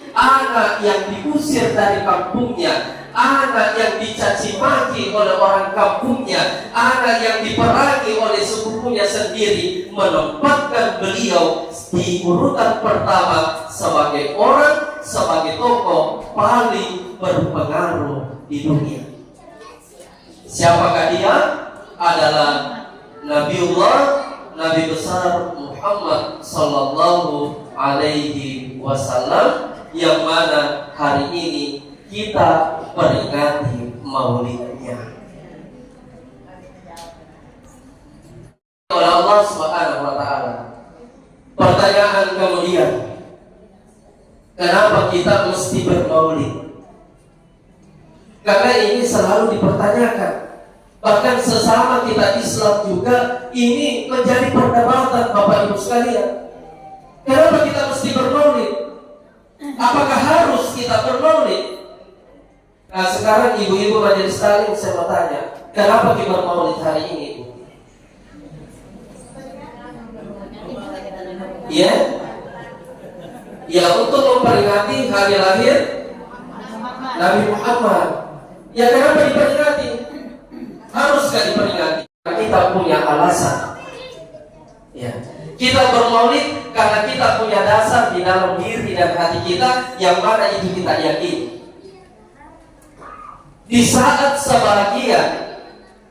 anak yang diusir dari kampungnya, anak yang dicaci maki oleh orang kampungnya, anak yang diperangi oleh sepupunya sendiri, menempatkan beliau di urutan pertama sebagai orang, sebagai tokoh paling berpengaruh di dunia. Siapakah dia? Adalah Nabi besar Muhammad sallallahu alaihi wasallam, yang mana hari ini kita peringati maulidnya oleh Allah Subhanahu wa taala. Pertanyaan kemudian, kenapa kita mesti bermaulid? Karena ini selalu dipertanyakan. Bahkan sesama kita Islam juga ini menjadi perdebatan, Bapak Ibu sekalian. Kenapa kita mesti bermaulid? Apakah harus kita bermaulid? Nah, sekarang ibu-ibu majelis taklim, saya mau tanya, kenapa kita bermaulid hari ini, Ibu? Ya? Ya, untuk memperingati hari lahir Nabi Muhammad. Ya, kenapa diperingati? Haruskah diperingati? Kita punya alasan. Ya. Kita bermaulid karena kita punya dasar di dalam diri dan hati kita, yang mana itu kita yakini. Di saat sebagian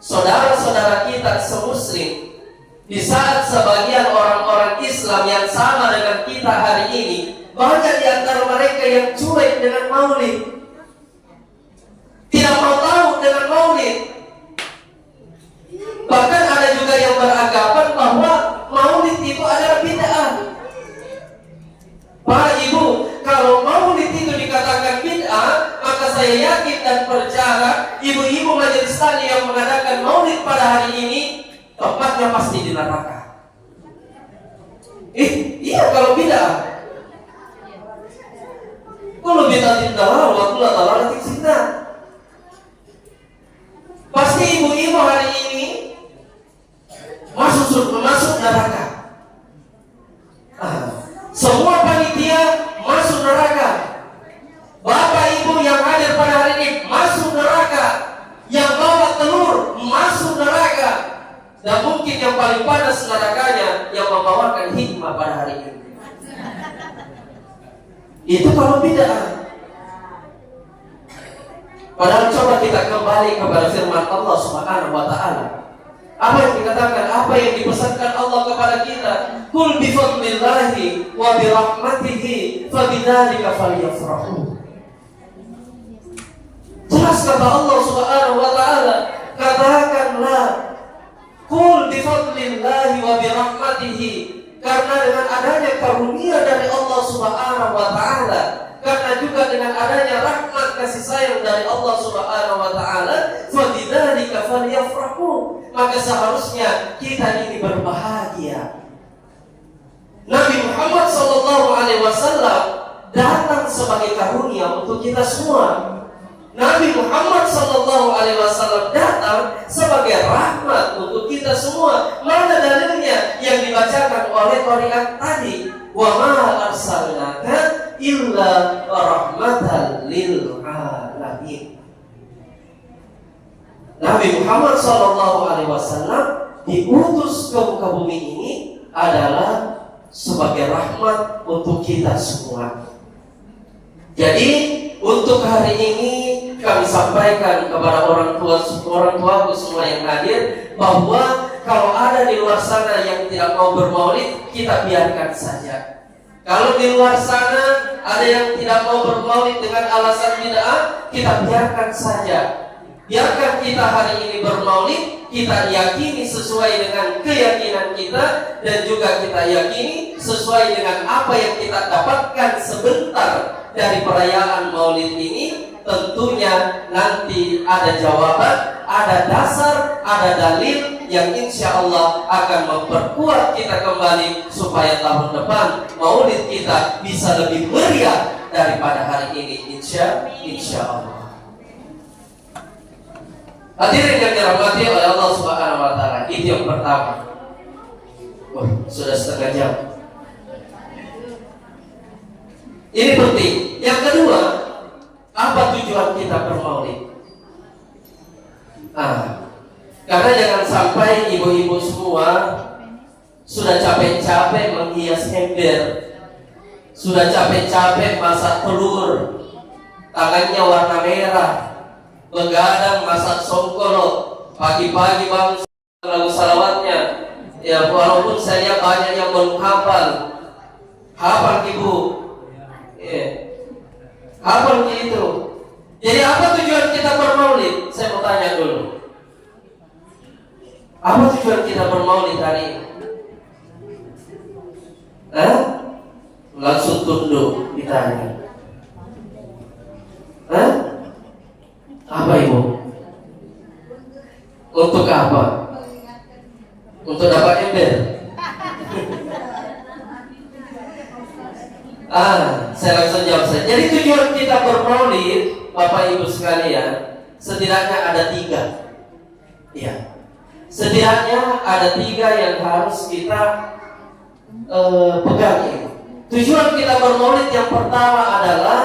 saudara-saudara kita semuslim, di saat sebagian orang-orang Islam yang sama dengan kita hari ini, banyak di antara mereka yang cuek dengan maulid, tidak mau tahu dengan maulid. Bahkan ada juga yang beranggapan bahwa maulid itu adalah bid'ah. Para ibu, kalau maulid itu dikatakan bid'ah, maka saya yakin dan percaya ibu-ibu majelis taklim yang mengadakan maulid pada hari ini tempatnya pasti di neraka. Iya kalau bid'ah. Kalau bid'ah tidak Allah tidak. Pasti ibu-ibu hari ini masuk neraka. Semua panitia masuk neraka. Bapak ibu yang hadir pada hari ini masuk neraka. Yang bawa telur masuk neraka. Dan mungkin yang paling panas nerakanya yang membawakan hikmah pada hari ini. Itu kalau bid'ah. Padahal coba kita kembali kepada firman Allah Subhanahu wa taala. Apa yang dikatakan, apa yang dipesankan Allah kepada kita? Qul bi fadlillahi wa bi rahmatihi fabidzalika falyafrahu. Jelas kata Allah Subhanahu wa taala, katakanlah qul bi fadlillahi wa bi rahmatihi, karena dengan adanya karunia dari Allah Subhanahu wa taala, karena juga dengan adanya rahmat kasih sayang dari Allah Subhanahu wa taala, fabidzalika falyafrahu, maka seharusnya kita ini berbahagia. Nabi Muhammad sallallahu alaihi wasallam datang sebagai karunia untuk kita semua. Nabi Muhammad sallallahu alaihi wasallam datang sebagai rahmat untuk kita semua. Mana dalilnya yang dibacakan oleh qari'at tadi? Wa ma arsalnaka illa rahmatan lil alamin. Nabi Muhammad sallallahu alaihi wasallam diutus ke muka bumi ini adalah sebagai rahmat untuk kita semua. Jadi untuk hari ini kami sampaikan kepada orang tuaku semua yang hadir, bahwa kalau ada di luar sana yang tidak mau bermaulid, kita biarkan saja. Kalau di luar sana ada yang tidak mau bermaulid dengan alasan bid'ah, kita biarkan saja. Biarkan kita hari ini bermaulid, kita yakini sesuai dengan keyakinan kita, dan juga kita yakini sesuai dengan apa yang kita dapatkan sebentar dari perayaan maulid ini. Tentunya nanti ada jawaban, ada dasar, ada dalil yang insya Allah akan memperkuat kita kembali, supaya tahun depan maulid kita bisa lebih meriah daripada hari ini, insya Allah. Hadirin yang dirahmati oleh Allah Subhanahu wa taala, itu yang pertama. Sudah setengah jam. Ini penting. Yang kedua, apa tujuan kita bermaulid? Karena jangan sampai ibu-ibu semua sudah capek-capek menghias ember, sudah capek-capek masak telur, tangannya warna merah, begadang masak songkolo, pagi-pagi bangun lagu salawatnya. Ya, walaupun saya banyak yang belum hafal ibu, hafal gitu. Jadi apa tujuan kita bermaulid? Saya mau tanya dulu. Apa tujuan kita bermaulid hari ini? Langsung tunduk ditanya. Apa ibu? Untuk apa? Untuk dapat ember? Saya langsung jawab saja. Jadi tujuan kita bermaulid, Bapak Ibu sekalian, setidaknya ada 3. Ya, setidaknya ada 3 yang harus kita pegang. Tujuan kita bermaulid yang pertama adalah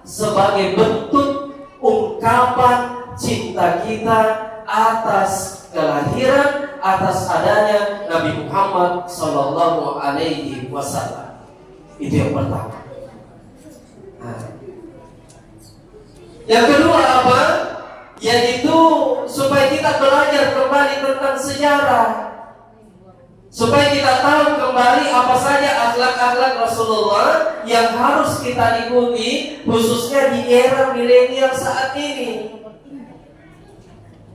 sebagai bentuk ungkapan cinta kita atas kelahiran, atas adanya Nabi Muhammad Sallallahu Alaihi Wasallam. Itu yang pertama. Yang kedua apa? Yaitu supaya kita belajar kembali tentang sejarah, supaya kita tahu kembali apa saja akhlak-akhlak Rasulullah yang harus kita ikuti, khususnya di era milenial saat ini.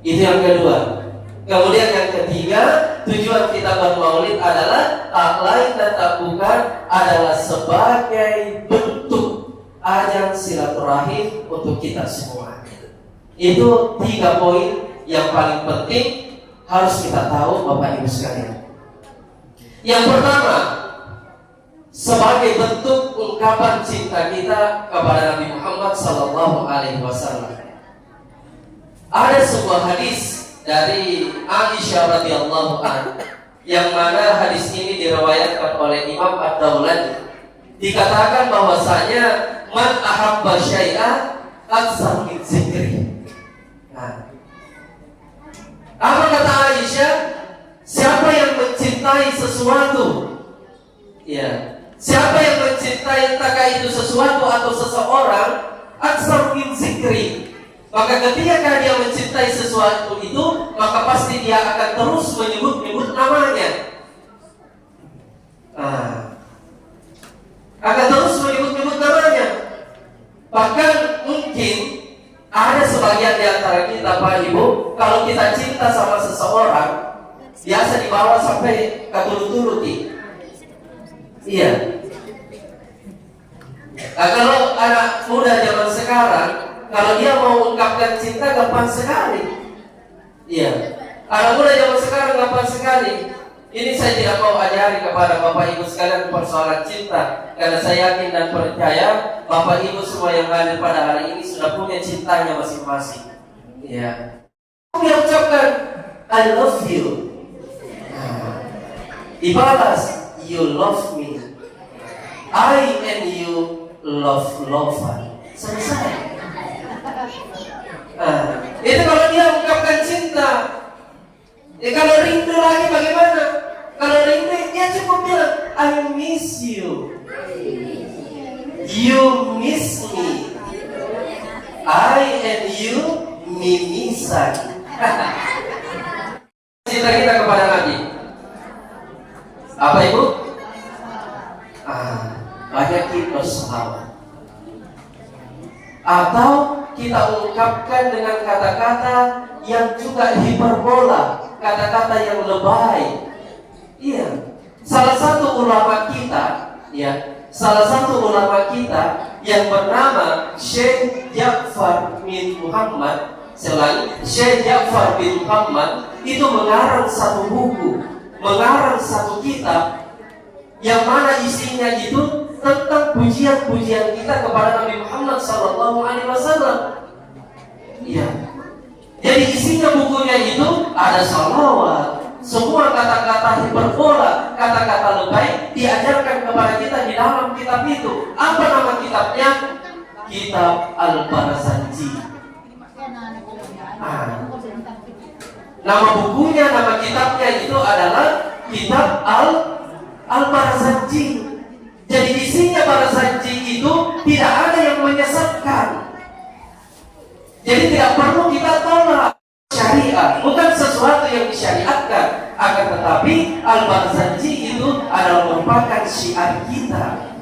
Itu yang kedua. Kemudian yang ketiga, tujuan kita bermaulid adalah tak lain dan tak bukan adalah sebagai bentuk ajang silaturahim untuk kita semua. Itu 3 poin yang paling penting harus kita tahu, Bapak Ibu sekalian. Yang pertama, sebagai bentuk ungkapan cinta kita kepada Nabi Muhammad Sallallahu Alaihi Wasallam. Ada sebuah hadis dari Aisyah radhiyallahu anha, yang mana hadis ini diriwayatkan oleh Imam Ad-Daulani. Dikatakan bahwasanya man ahabba syai'an aktsar min zikri. Apa kata Aisyah? Siapa yang mencintai sesuatu, ya, siapa yang mencintai entah itu sesuatu atau seseorang, aktsar min zikri, maka ketika dia mencintai sesuatu itu, maka pasti dia akan terus menyebut-nyebut namanya. Akan terus menyebut-nyebut namanya. Bahkan mungkin ada sebagian di antara kita, Pak Ibu, kalau kita cinta sama seseorang, biasa dibawa sampai ke tulut-tuluti. Iya. Kalau anak muda zaman sekarang, kalau dia mau ungkapkan cinta gampang sekali. Iya. Anak muda zaman sekarang gampang sekali. Ini saya tidak mau ajari kepada Bapak Ibu sekalian persoalan cinta, karena saya yakin dan percaya Bapak Ibu semua yang hadir pada hari ini sudah punya cintanya masing-masing. Iya. Dia ucapkan I love you. Dibalas you love me. I and you love lover. Selesai. Itu kalau dia ungkapkan cinta. Kalau rindu lagi bagaimana? Kalau rindu dia cukup bilang I miss you. You miss me. I and you mimisan. Cinta kita kepada Nabi. Apa Ibu? Banyak kita sahabat. Atau kita ungkapkan dengan kata-kata yang juga hiperbola, kata-kata yang lebay. Iya. Salah satu ulama kita yang bernama Syekh Ja'far bin Muhammad, Syekh Ja'far bin Muhammad itu mengarang satu buku, mengarang satu kitab yang mana isinya itu tentang pujian-pujian kita kepada Nabi Muhammad Sallallahu Alaihi Wasallam. Iya. Jadi isinya bukunya itu ada salawat, semua kata-kata hiperbola, kata-kata lebay diajarkan kepada kita di dalam kitab itu. Apa nama kitabnya? Kitab Al-Barzanji. Nama bukunya, nama kitabnya itu adalah Kitab Al-Barzanji. Jadi isinya Barzanji itu tidak ada yang menyesatkan. Jadi tidak perlu kita tolak syariat, bukan sesuatu yang disyariatkan, akan tetapi Al-Barzanji itu adalah merupakan syiar kita.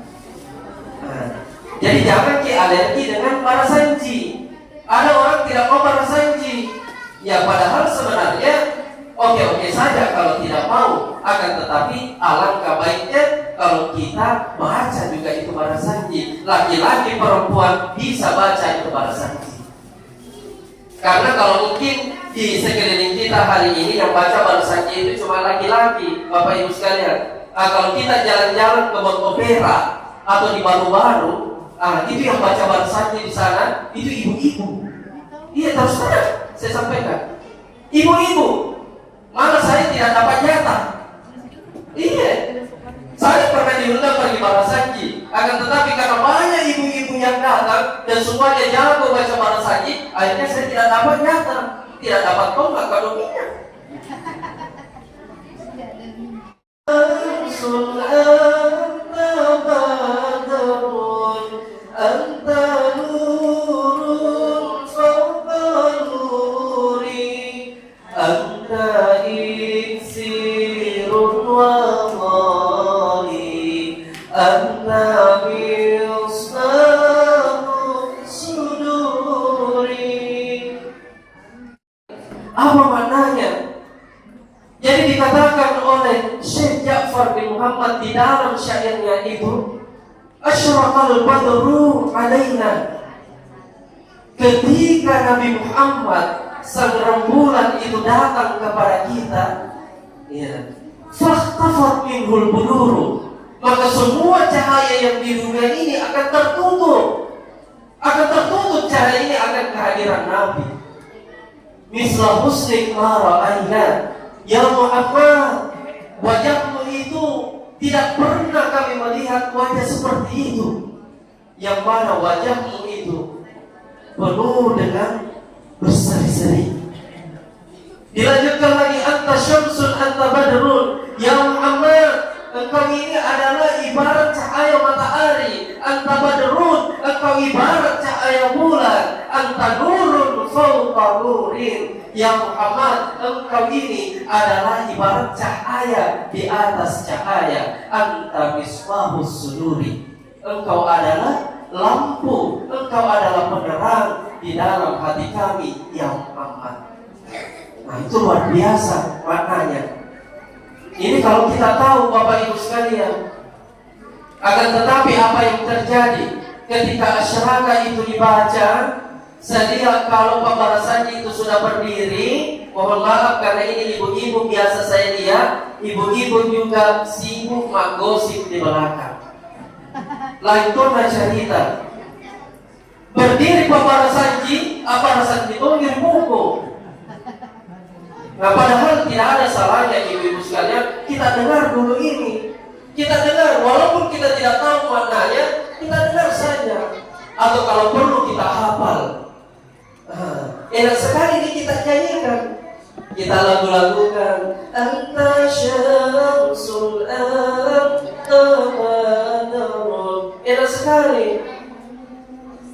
Jadi jangan alergi dengan Barzanji. Ada orang tidak mau Barzanji, ya padahal sebenarnya oke-oke saja kalau tidak mau, akan tetapi alangkah baiknya kalau kita baca juga itu Barzanji. Laki-laki perempuan bisa baca itu Barzanji. Karena kalau mungkin di sekeliling kita hari ini yang baca Barzanji itu cuma laki-laki, Bapak Ibu sekalian. Kalau kita jalan-jalan ke Mont Opera atau di baru-baru, itu yang baca Barzanji di sana itu ibu-ibu. Iya, terus terang saya sampaikan, ibu-ibu. Malah saya tidak dapat jatah. Iya, saya pernah diundang pergi Barzanji, akan tetapi karena banyak ibu-ibu yang datang dan semuanya jago baca Barzanji, akhirnya saya tidak dapat jatah, tidak dapat tonggak kadonya. Apa maknanya? Jadi dikatakan oleh Syekh Ja'far bin Muhammad di dalam syairnya itu, asyraqal badru alaina. Ketika Nabi Muhammad sang rembulan itu datang kepada kita, ya, fakhtafat minhul buduru, maka semua cahaya yang di dunia ini akan tertutup. Cahaya ini akan kehadiran Nabi. Mislah husnik mara aina, ya Muhammad, wajahmu itu tidak pernah kami melihat wajah seperti itu, yang mana wajahmu itu penuh dengan berseri-seri. Dilanjutkan lagi, anta syamsun anta badrun, ya Muhammad, engkau ini adalah ibarat cahaya matahari. Anta badrun, engkau ibarat cahaya bulan. Anta nurun fawqa nurin, ya Muhammad, engkau ini adalah ibarat cahaya di atas cahaya. Anta misbahus suduri, engkau adalah lampu, engkau adalah penerang di dalam hati kami, ya Muhammad. Nah, itu luar biasa maknanya. Ini kalau kita tahu, Bapak Ibu sekalian. Akan tetapi apa yang terjadi ketika asyraka itu dibaca, saya lihat kalau Pak Barzanji itu sudah berdiri, mohon maaf karena ini ibu-ibu biasa saya lihat, ibu-ibu juga sibuk menggosip di belakang. Lain tona cerita. Berdiri Pak Barzanji tulis buku. Nah, padahal tidak ada salahnya ibu-ibu sekalian, kita dengar dulu ini. Kita dengar, walaupun kita tidak tahu maknanya, kita dengar saja. Atau kalau perlu kita hafal. Enak sekali ini kita nyanyikan. Kita lagu-lagukan. Anta syamsul anta badrun. Enak sekali.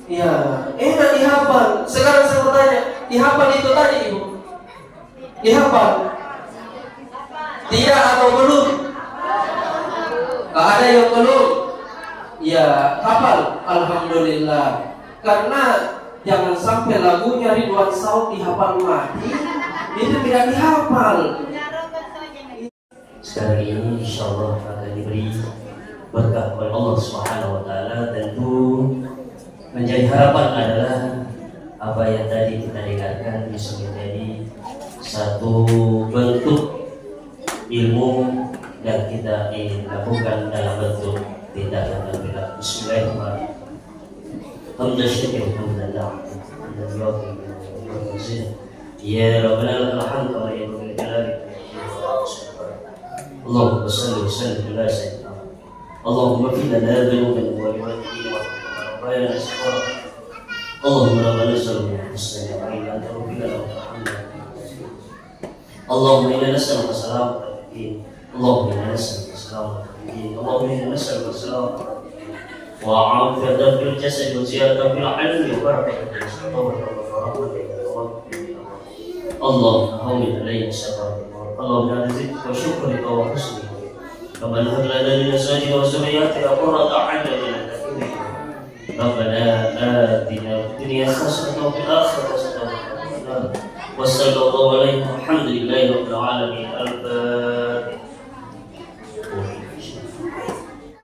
Ya, enak dihafal. Sekarang saya bertanya, dihafal itu tadi ibu? Dihafal? Tidak atau belum? Ada yang belum? Ya, hafal. Alhamdulillah. Karena jangan sampai lagunya Ridwan Saud dihafal mati, itu tidak dihafal. Sekarang ini insyaallah akan diberi berkah oleh Allah Subhanahu wa taala. Tentu menjadi harapan adalah apa yang tadi kita dengarkan bisa menjadi satu bentuk ilmu yang kita lakukan dalam bentuk tindakan dan perilaku. Bismillahirrahmanirrahim. Ya Rabbana lakal hamd wa ya Rabbal alamin. اللهم صل وسلم على سيدنا محمد. اللهم اغفر لنا ذنوبنا ولوالدينا وربنا صغارا. اللهم ربنا ظلمنا انفسنا وان لم تغفر لنا وترحمنا. اللهم انا نسالك سلامة الدين. اللهم انا نسالك سلامة الدين. اللهم انا نسالك سلامة وعافية في الجسد وزيادة في العلم وبركة في الرزق ورحمتك. اللهم هون علينا الشر. اللهم نزدك وشكرك وحسنك. كما هب لنا من ازواجنا وذرياتنا قرة اعين لنا ربنا آتنا في الدنيا حسنة وفي الآخرة حسنة وقنا عذاب النار. وصلى الله عليه والحمد لله رب العالمين.